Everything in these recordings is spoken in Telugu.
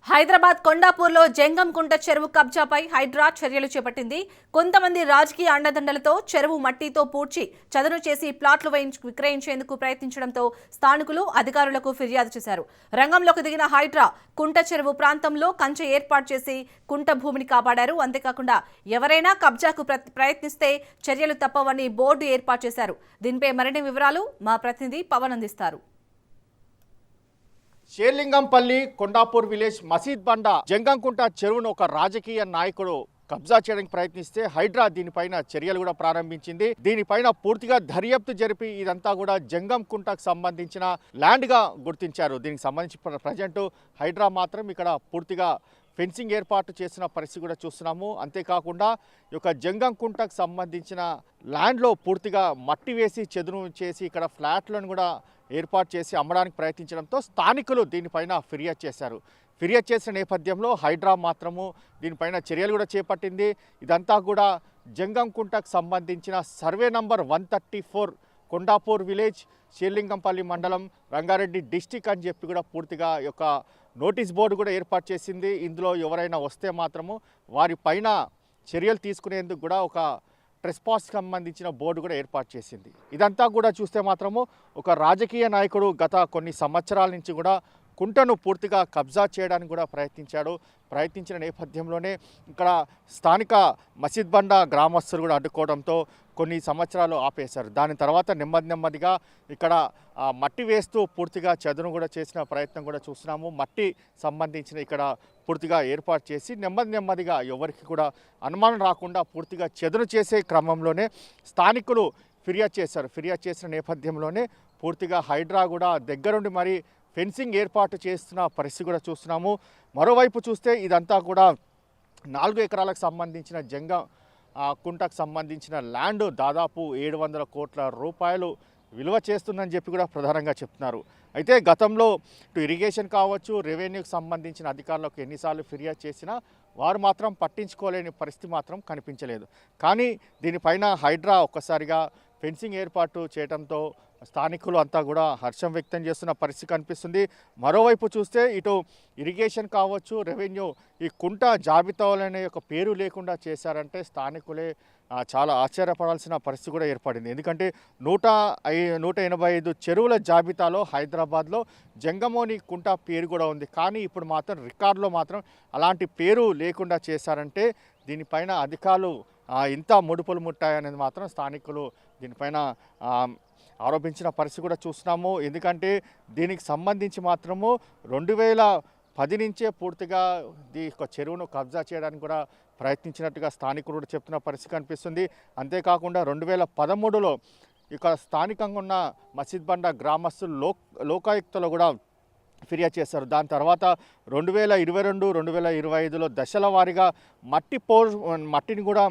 హైదరాబాద్ కొండాపూర్లో జంగంకుంట చెరువు కబ్జాపై హైడ్రా చర్యలు చేపట్టింది. కొంతమంది రాజకీయ అండదండలతో చెరువు మట్టితో పూడ్చి చదును చేసి ప్లాట్లు విక్రయించేందుకు ప్రయత్నించడంతో స్థానికులు అధికారులకు ఫిర్యాదు చేశారు. రంగంలోకి దిగిన హైడ్రా కుంట చెరువు ప్రాంతంలో కంచె ఏర్పాటు చేసి కుంట భూమిని కాపాడారు. అంతేకాకుండా ఎవరైనా కబ్జాకు ప్రయత్నిస్తే చర్యలు తప్పవని బోర్డు ఏర్పాటు చేశారు. దీనిపై మరిన్ని వివరాలు మా ప్రతినిధి పవన్ అందిస్తారు. షేర్లింగంపల్లి కొండాపూర్ విలేజ్ మసీద్ బండ జంగంకుంట చెరువును ఒక రాజకీయ నాయకుడు కబ్జా చేయడానికి ప్రయత్నిస్తే హైడ్రా దీనిపైన చర్యలు కూడా ప్రారంభించింది. దీనిపైన పూర్తిగా దర్యాప్తు జరిపి ఇదంతా కూడా జంగంకుంటకు సంబంధించిన ల్యాండ్ గా గుర్తించారు. దీనికి సంబంధించి ప్రజెంట్ హైడ్రా మాత్రం ఇక్కడ పూర్తిగా ఫెన్సింగ్ ఏర్పాటు చేసిన పరిస్థితి కూడా చూస్తున్నాము. అంతేకాకుండా ఈ యొక్క జంగంకుంటకు సంబంధించిన ల్యాండ్లో పూర్తిగా మట్టి వేసి చెదును చేసి ఇక్కడ ఫ్లాట్లను కూడా ఏర్పాటు చేసి అమ్మడానికి ప్రయత్నించడంతో స్థానికులు దీనిపైన ఫిర్యాదు చేశారు. ఫిర్యాదు చేసిన నేపథ్యంలో హైడ్రా మాత్రము దీనిపైన చర్యలు కూడా చేపట్టింది. ఇదంతా కూడా జంగంకుంటకు సంబంధించిన survey number 134 Kondapur village Serilingampally మండలం రంగారెడ్డి డిస్టిక్ అని చెప్పి కూడా పూర్తిగా యొక్క నోటీస్ బోర్డు కూడా ఏర్పాటు చేసింది. ఇందులో ఎవరైనా వస్తే మాత్రము వారిపైన చర్యలు తీసుకునేందుకు కూడా ఒక ట్రెస్పాస్కి సంబంధించిన బోర్డు కూడా ఏర్పాటు చేసింది. ఇదంతా కూడా చూస్తే మాత్రము ఒక రాజకీయ నాయకుడు గత కొన్ని సంవత్సరాల నుంచి కూడా కుంటను పూర్తిగా కబ్జా చేయడానికి కూడా ప్రయత్నించిన నేపథ్యంలోనే ఇక్కడ స్థానిక మసీద్ బండ గ్రామస్తులు కూడా అడ్డుకోవడంతో కొన్ని సంవత్సరాలు ఆపేశారు. దాని తర్వాత నెమ్మదిగా ఇక్కడ మట్టి వేస్తూ పూర్తిగా చదును కూడా చేసిన ప్రయత్నం కూడా చూస్తున్నాము. మట్టి సంబంధించిన ఇక్కడ పూర్తిగా ఏర్పాటు చేసి నెమ్మదిగా ఎవరికి కూడా అనుమానం రాకుండా పూర్తిగా చదును చేసే క్రమంలోనే స్థానికులు ఫిర్యాదు చేశారు. ఫిర్యాదు చేసిన నేపథ్యంలోనే పూర్తిగా హైడ్రా కూడా దగ్గరుండి మరి ఫెన్సింగ్ ఏర్పాటు చేస్తున్న పరిస్థితి కూడా చూస్తున్నాము. మరోవైపు చూస్తే ఇదంతా కూడా 4 ఎకరాలకు సంబంధించిన కుంటకు సంబంధించిన ల్యాండ్ దాదాపు 700 కోట్ల రూపాయలు విలువ చేస్తుందని చెప్పి కూడా ప్రధానంగా చెప్తున్నారు. అయితే గతంలో ఇటు ఇరిగేషన్ కావచ్చు, రెవెన్యూకి సంబంధించిన అధికారులకు ఎన్నిసార్లు ఫిర్యాదు చేసినా వారు మాత్రం పట్టించుకోలేని పరిస్థితి మాత్రం కనిపించలేదు. కానీ దీనిపైన హైడ్రా ఒక్కసారిగా ఫెన్సింగ్ ఏర్పాటు చేయడంతో స్థానికులు అంతా కూడా హర్షం వ్యక్తం చేస్తున్న పరిస్థితి కనిపిస్తుంది. మరోవైపు చూస్తే ఇటు ఇరిగేషన్ కావచ్చు, రెవెన్యూ ఈ కుంట జాబితాలనే ఒక పేరు లేకుండా చేశారంటే స్థానికులే చాలా ఆశ్చర్యపడాల్సిన పరిస్థితి కూడా ఏర్పడింది. ఎందుకంటే 185 చెరువుల జాబితాలో హైదరాబాద్లో జంగమోని కుంట పేరు కూడా ఉంది. కానీ ఇప్పుడు మాత్రం రికార్డులో మాత్రం అలాంటి పేరు లేకుండా చేశారంటే దీనిపైన అధికారులు ఇంత ముడుపులు ముట్టాయనేది మాత్రం స్థానికులు దీనిపైన ఆరోపించిన పరిస్థితి కూడా చూస్తున్నాము. ఎందుకంటే దీనికి సంబంధించి మాత్రము 2010 నుంచే పూర్తిగా ఈ చెరువును కబ్జా చేయడానికి కూడా ప్రయత్నించినట్టుగా స్థానికులు కూడా చెప్తున్న పరిస్థితి కనిపిస్తుంది. అంతేకాకుండా 2013లో ఇక స్థానికంగా ఉన్న మసీద్ బండ గ్రామస్తులు లోకాయుక్తలో కూడా ఫిర్యాదు చేశారు. దాని తర్వాత 2022, 2025లో దశల వారీగా మట్టిని కూడా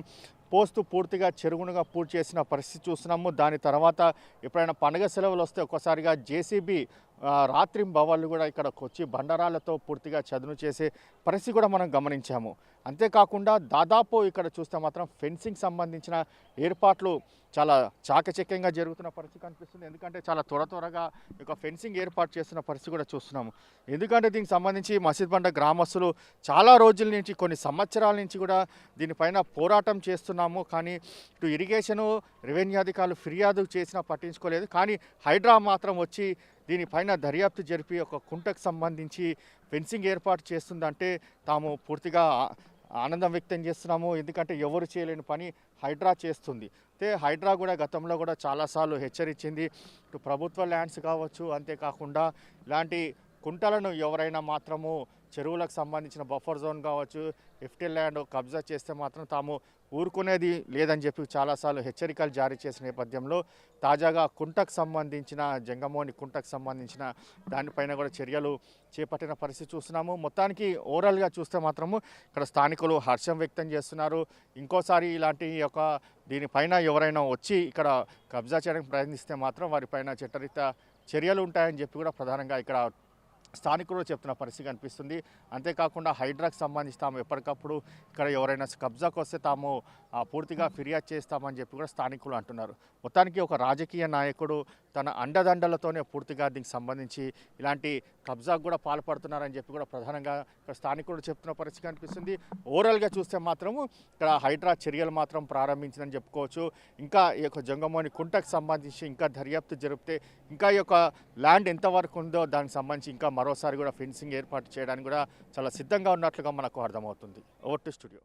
పోస్తూ పూర్తిగా చెరువునుగా పూర్తి చేసిన పరిస్థితి చూస్తున్నాము. దాని తర్వాత ఎప్పుడైనా పండుగ సెలవులు వస్తే ఒక్కసారిగా జేసీబీ రాత్రింబవళ్ళు కూడా ఇక్కడికి వచ్చి బండరాలతో పూర్తిగా చదును చేసే పరిస్థితి కూడా మనం గమనించాము. అంతేకాకుండా దాదాపు ఇక్కడ చూస్తే మాత్రం ఫెన్సింగ్ సంబంధించిన ఏర్పాట్లు చాలా చాకచక్యంగా జరుగుతున్న పరిస్థితి కనిపిస్తుంది. ఎందుకంటే చాలా త్వరగా ఇక ఫెన్సింగ్ ఏర్పాటు చేస్తున్న పరిస్థితి కూడా చూస్తున్నాము. ఎందుకంటే దీనికి సంబంధించి మసీద్ బండ గ్రామస్తులు చాలా రోజుల నుంచి కొన్ని సంవత్సరాల నుంచి కూడా దీనిపైన పోరాటం చేస్తున్నాము. కానీ ఇటు ఇరిగేషను, రెవెన్యూ అధికారులు ఫిర్యాదు చేసినా పట్టించుకోలేదు. కానీ హైడ్రా మాత్రం వచ్చి దీనిపైన దర్యాప్తు జరిపి ఒక కుంటకు సంబంధించి ఫెన్సింగ్ ఏర్పాటు చేస్తుందంటే తాము పూర్తిగా ఆనందం వ్యక్తం చేస్తున్నాము. ఎందుకంటే ఎవరు చేయలేని పని హైడ్రా చేస్తుంది. అయితే హైడ్రా కూడా గతంలో కూడా చాలాసార్లు హెచ్చరించింది. ఇటు ప్రభుత్వ ల్యాండ్స్ కావచ్చు, అంతేకాకుండా ఇలాంటి కుంటలను ఎవరైనా మాత్రము చెరువులకు సంబంధించిన బఫర్ జోన్ కావచ్చు, ఎఫ్టీఎల్ ల్యాండ్ కబ్జా చేస్తే మాత్రం తాము ఊరుకునేది లేదని చెప్పి చాలాసార్లు హెచ్చరికలు జారీ చేసిన నేపథ్యంలో తాజాగా కుంటకు సంబంధించిన జంగమోని కుంటకు సంబంధించిన దానిపైన కూడా చర్యలు చేపట్టిన పరిస్థితి చూస్తున్నాము. మొత్తానికి ఓవరాల్గా చూస్తే మాత్రము ఇక్కడ స్థానికులు హర్షం వ్యక్తం చేస్తున్నారు. ఇంకోసారి ఇలాంటి దీనిపైన ఎవరైనా వచ్చి ఇక్కడ కబ్జా చేయడానికి ప్రయత్నిస్తే మాత్రం వారిపైన చట్టరీత్యా చర్యలు ఉంటాయని చెప్పి కూడా ప్రధానంగా ఇక్కడ స్థానికులు చెప్తున్న పరిస్థితి కనిపిస్తుంది. అంతేకాకుండా హైడ్రాకి సంబంధించి తాము ఎప్పటికప్పుడు ఇక్కడ ఎవరైనా కబ్జాకు వస్తే తాము పూర్తిగా ఫిర్యాదు చేస్తామని చెప్పి కూడా స్థానికులు అంటున్నారు. మొత్తానికి ఒక రాజకీయ నాయకుడు తన అండదండలతోనే పూర్తిగా దీనికి సంబంధించి ఇలాంటి కబ్జాకు కూడా పాల్పడుతున్నారని చెప్పి కూడా ప్రధానంగా ఇక్కడ స్థానికులు చెప్తున్న పరిస్థితి కనిపిస్తుంది. ఓవరాల్గా చూస్తే మాత్రము ఇక్కడ హైడ్రా చర్యలు మాత్రం ప్రారంభించిందని చెప్పుకోవచ్చు. ఇంకా ఈ యొక్క జంగమోని కుంటకు సంబంధించి ఇంకా దర్యాప్తు జరిపితే ఇంకా ఈ యొక్క ల్యాండ్ ఎంతవరకు ఉందో దానికి సంబంధించి ఇంకా మరోసారి కూడా ఫెన్సింగ్ ఏర్పాటు చేయడానికి కూడా చాలా సిద్ధంగా ఉన్నట్లుగా మనకు అర్థమవుతుంది. Over to studio.